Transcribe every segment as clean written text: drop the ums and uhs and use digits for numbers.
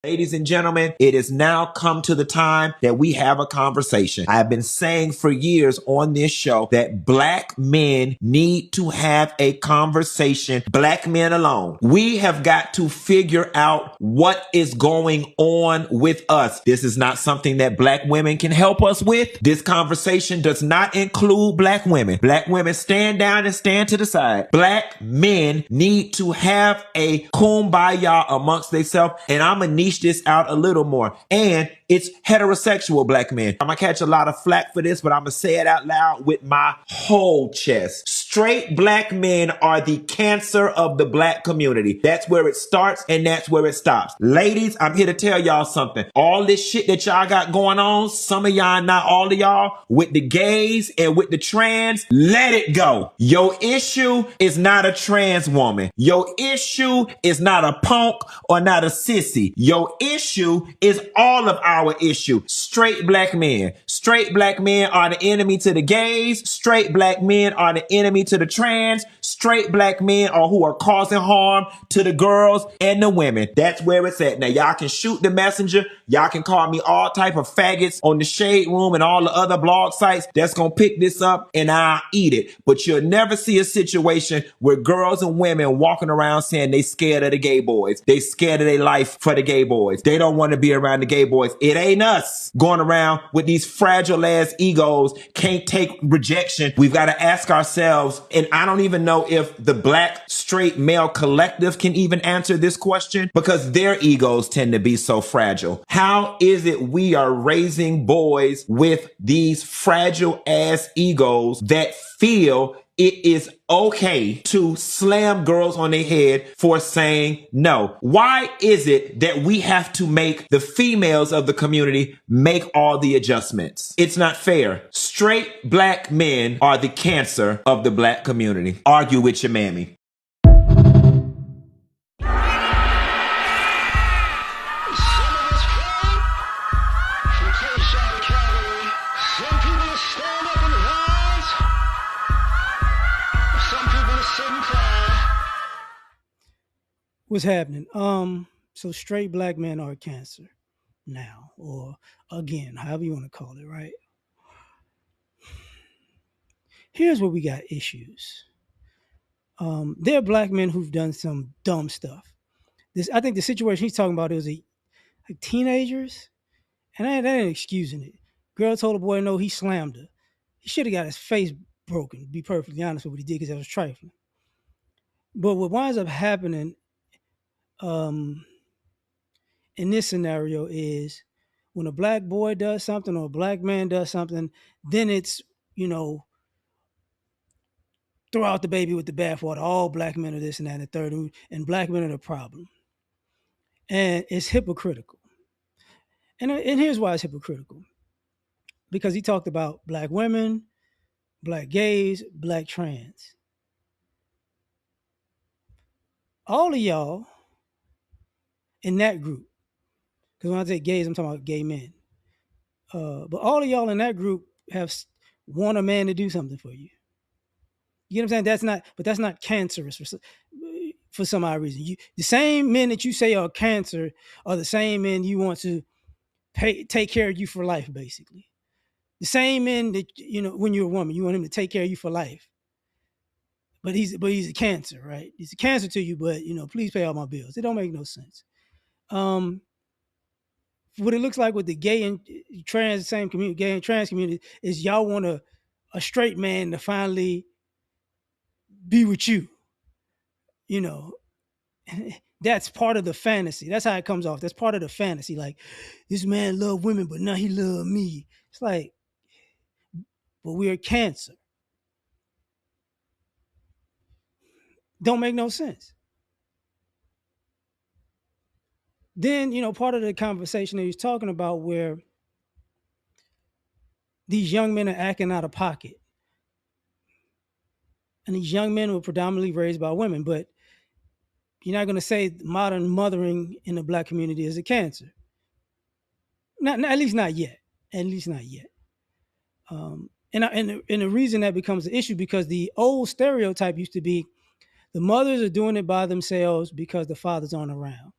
Ladies and gentlemen, it has now come to the time that we have a conversation. I have been saying for years on this show that black men need to have a conversation, black men alone. We have got to figure out what is going on with us. This is not something that black women can help us with. This conversation does not include black women. Black women, stand down and stand to the side. Black men need to have a kumbaya amongst themselves, and I'm gonna niche this out a little more. And it's heterosexual black men. I'm gonna catch a lot of flack for this, but I'm gonna say it out loud with my whole chest. Straight black men are the cancer of the black community. That's where it starts and that's where it stops. Ladies, I'm here to tell y'all something. All this shit that y'all got going on, some of y'all, not all of y'all, with the gays and with the trans, let it go. Your issue is not a trans woman. Your issue is not a punk or not a sissy. Your issue is all of our issue. Straight black men. Straight black men are the enemy to the gays. Straight black men are the enemy to the trans. Straight black men are who are causing harm to the girls and the women. That's where it's at. Now y'all can shoot the messenger. Y'all can call me all type of faggots on the Shade Room and all the other blog sites that's gonna pick this up and I'll eat it. But you'll never see a situation where girls and women walking around saying they scared of the gay boys. They scared of their life for the gay boys. They don't want to be around the gay boys. It ain't us going around with these fragile ass egos, can't take rejection. We've got to ask ourselves, and I don't even know if the black straight male collective can even answer this question because their egos tend to be so fragile. How is it we are raising boys with these fragile ass egos that feel it is okay to slam girls on their head for saying no? Why is it that we have to make the females of the community make all the adjustments? It's not fair. Straight black men are the cancer of the black community. Argue with your mammy. What's happening? So straight black men are cancer now, or again, however you want to call it, right? Here's where we got issues. There are black men who've done some dumb stuff. I think the situation he's talking about is like teenagers, and that ain't excusing it. Girl told a boy no, he slammed her. He should have got his face broken, to be perfectly honest with what he did, because that was trifling. But what winds up happening in this scenario is when a black boy does something or a black man does something, then it's, throw out the baby with the bathwater. All black men are this and that and the third, and black men are the problem. And it's hypocritical. And here's why it's hypocritical. Because he talked about black women, black gays, black trans. All of y'all in that group, because when I say gays, I'm talking about gay men. But all of y'all in that group want a man to do something for you. You know what I'm saying? That's not cancerous for some odd reason. The same men that you say are cancer are the same men you want to take care of you for life, basically. The same men that, when you're a woman, you want him to take care of you for life. But he's a cancer, right? He's a cancer to you, but, please pay all my bills. It don't make no sense. What it looks like with the gay and trans, same community, gay and trans community, is y'all want a straight man to finally be with you. That's part of the fantasy. That's how it comes off. That's part of the fantasy. Like, this man loved women, but now he loved me. It's like, but we're a cancer. Don't make no sense. Then, part of the conversation that he's talking about where these young men are acting out of pocket. And these young men were predominantly raised by women, but you're not going to say modern mothering in the black community is a cancer. Not at least not yet. At least not yet. And the reason that becomes an issue, because the old stereotype used to be the mothers are doing it by themselves because the fathers aren't around.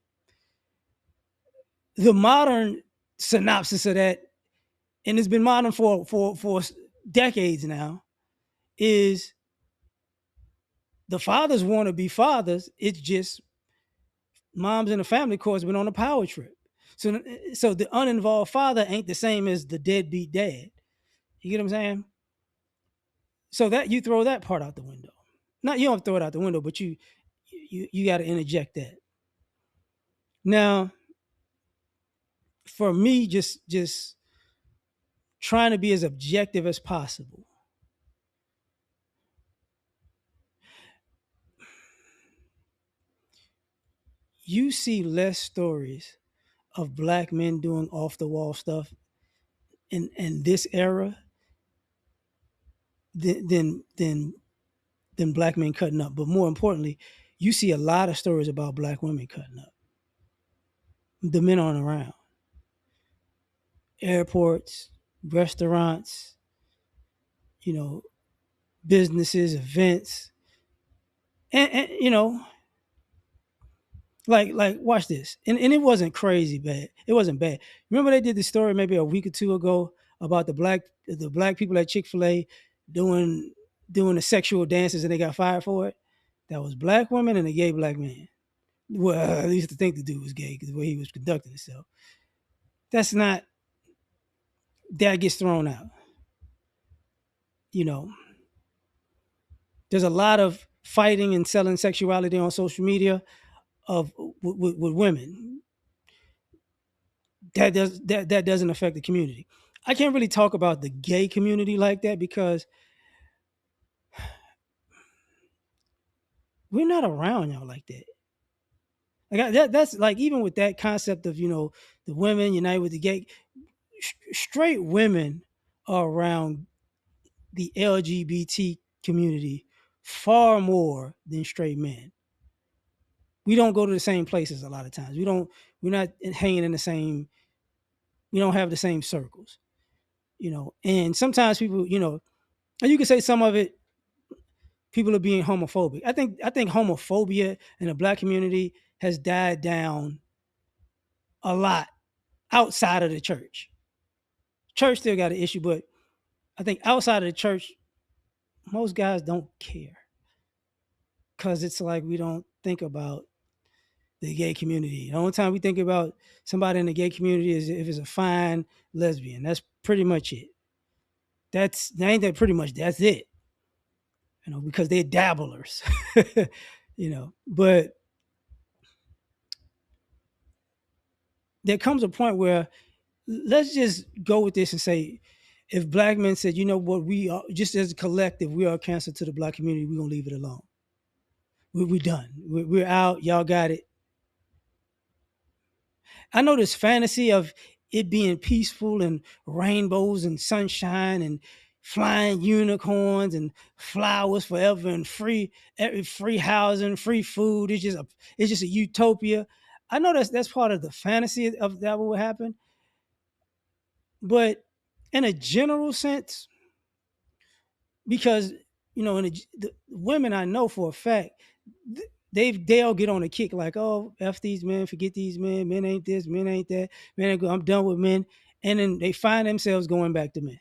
The modern synopsis of that, and it's been modern for decades now, is the fathers want to be fathers. It's just moms in the family course been on a power trip. So the uninvolved father ain't the same as the deadbeat dad. You get what I'm saying? So that you throw that part out the window. Not you don't throw it out the window, but you got to interject that. Now, for me, just trying to be as objective as possible. You see less stories of black men doing off the wall stuff in this era than black men cutting up. But more importantly, you see a lot of stories about black women cutting up. The men aren't around. Airports, restaurants, businesses, events, and like watch this, and it wasn't crazy bad. It wasn't bad. Remember they did the story maybe a week or two ago about the black people at Chick-fil-A doing the sexual dances and they got fired for it. That was black women and a gay black man. Well, at least to think the dude was gay because the way he was conducting himself. That's not, that gets thrown out. There's a lot of fighting and selling sexuality on social media with women. That doesn't affect the community. I can't really talk about the gay community like that because we're not around y'all like that. That's like, even with that concept of the women unite with the gay, straight women are around the LGBT community far more than straight men. We don't go to the same places a lot of times. We're not hanging in the same. We don't have the same circles. And sometimes people, and you can say some of it, people are being homophobic. I think homophobia in the black community has died down a lot outside of the church. Church still got an issue, but I think outside of the church, most guys don't care because it's like we don't think about the gay community. The only time we think about somebody in the gay community is if it's a fine lesbian. That's pretty much it. That's pretty much that's it. Because they're dabblers. But there comes a point where, let's just go with this and say, if black men said, you know what, we are, just as a collective, we are a cancer to the black community, we're gonna leave it alone. We're done. We're out. Y'all got it. I know this fantasy of it being peaceful and rainbows and sunshine and flying unicorns and flowers forever and free housing, free food. It's just a utopia. I know that's part of the fantasy of that will happen. But in a general sense, because the women I know for a fact, they'll get on a kick like, oh, F these men, forget these men ain't this, men ain't that, men ain't good, I'm done with men. And then they find themselves going back to men.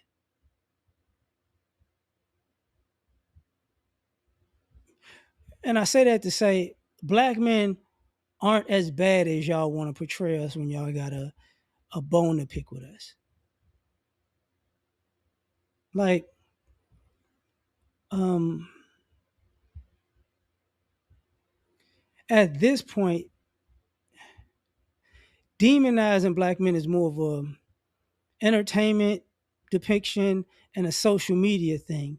And I say that to say black men aren't as bad as y'all want to portray us when y'all got a bone to pick with us. Like, at this point, demonizing black men is more of a entertainment depiction and a social media thing,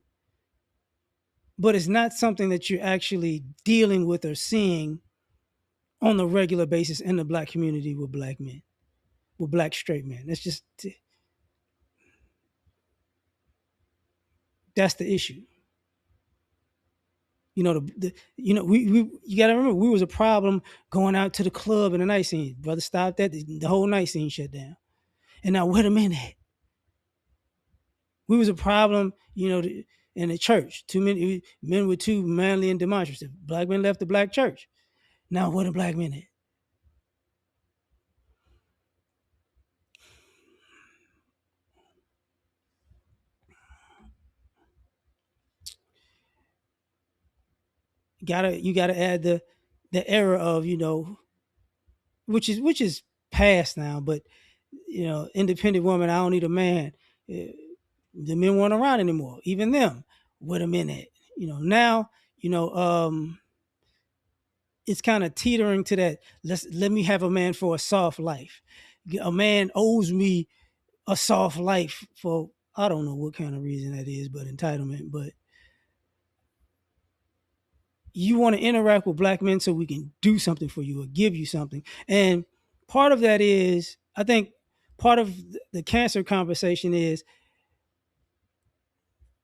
but it's not something that you're actually dealing with or seeing on a regular basis in the black community with black men, with black straight men. That's the issue. We you got to remember, we was a problem going out to the club and the night scene. Brother, stop that. The whole night scene shut down. And now, wait a minute. We was a problem, in the church. Too many men were too manly and demonstrative. Black men left the black church. Now, what are black men at? gotta add the era of, which is past now, but independent woman, I don't need a man. Uh, the men weren't around anymore. Even them, where the men at? Now, it's kind of teetering to that. Let me have a man for a soft life. A man owes me a soft life for, I don't know what kind of reason that is, but entitlement. But you want to interact with black men so we can do something for you or give you something. And part of that is, I think, part of the cancer conversation is,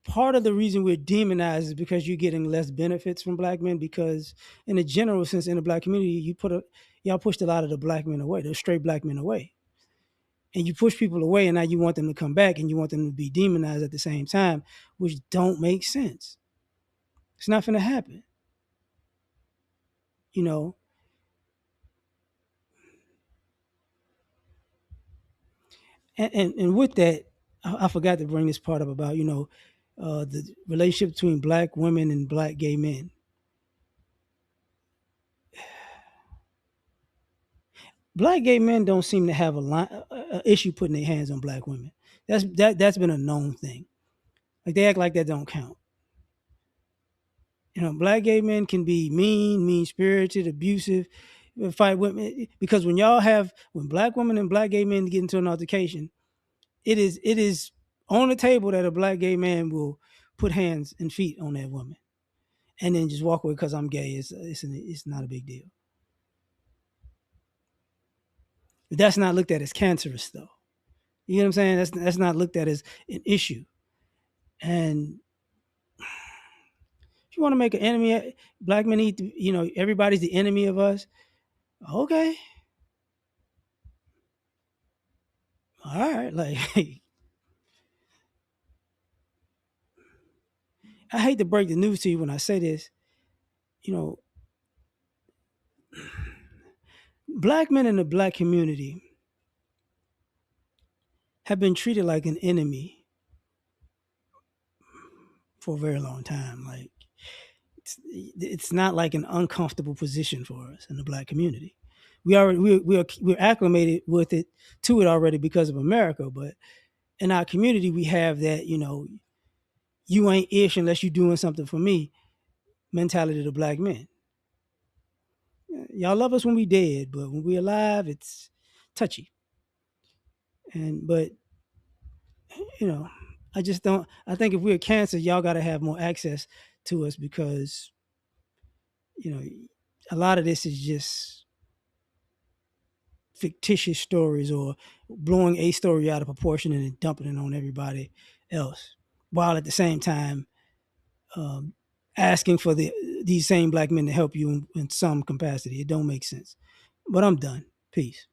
part of the reason we're demonized is because you're getting less benefits from black men, because in a general sense, in the black community, y'all pushed a lot of the black men away, the straight black men away. And you push people away, and now you want them to come back and you want them to be demonized at the same time, which don't make sense. It's not going to happen. you know and with that, I forgot to bring this part up about the relationship between black women and black gay men. Black gay men don't seem to have a issue putting their hands on black women. That's been a known thing. Like, they act like that don't count. Black gay men can be mean spirited, abusive, fight women, because when black women and black gay men get into an altercation, it is on the table that a black gay man will put hands and feet on that woman and then just walk away because I'm gay. It's not a big deal. But that's not looked at as cancerous, though. You know what I'm saying? That's not looked at as an issue. And if you want to make an enemy, black men need to, everybody's the enemy of us. Okay. All right. Like, I hate to break the news to you when I say this. Black men in the black community have been treated like an enemy for a very long time. Like, it's not like an uncomfortable position for us in the black community. We're acclimated with it to it already because of America, but in our community we have that, you ain't ish unless you're doing something for me mentality of the black men. Y'all love us when we dead, but when we alive, it's touchy. But I just don't. I think if we're cancer, y'all got to have more access to us, because a lot of this is just fictitious stories or blowing a story out of proportion and then dumping it on everybody else, while at the same time asking for these same black men to help you in some capacity. It don't make sense. But I'm done. Peace.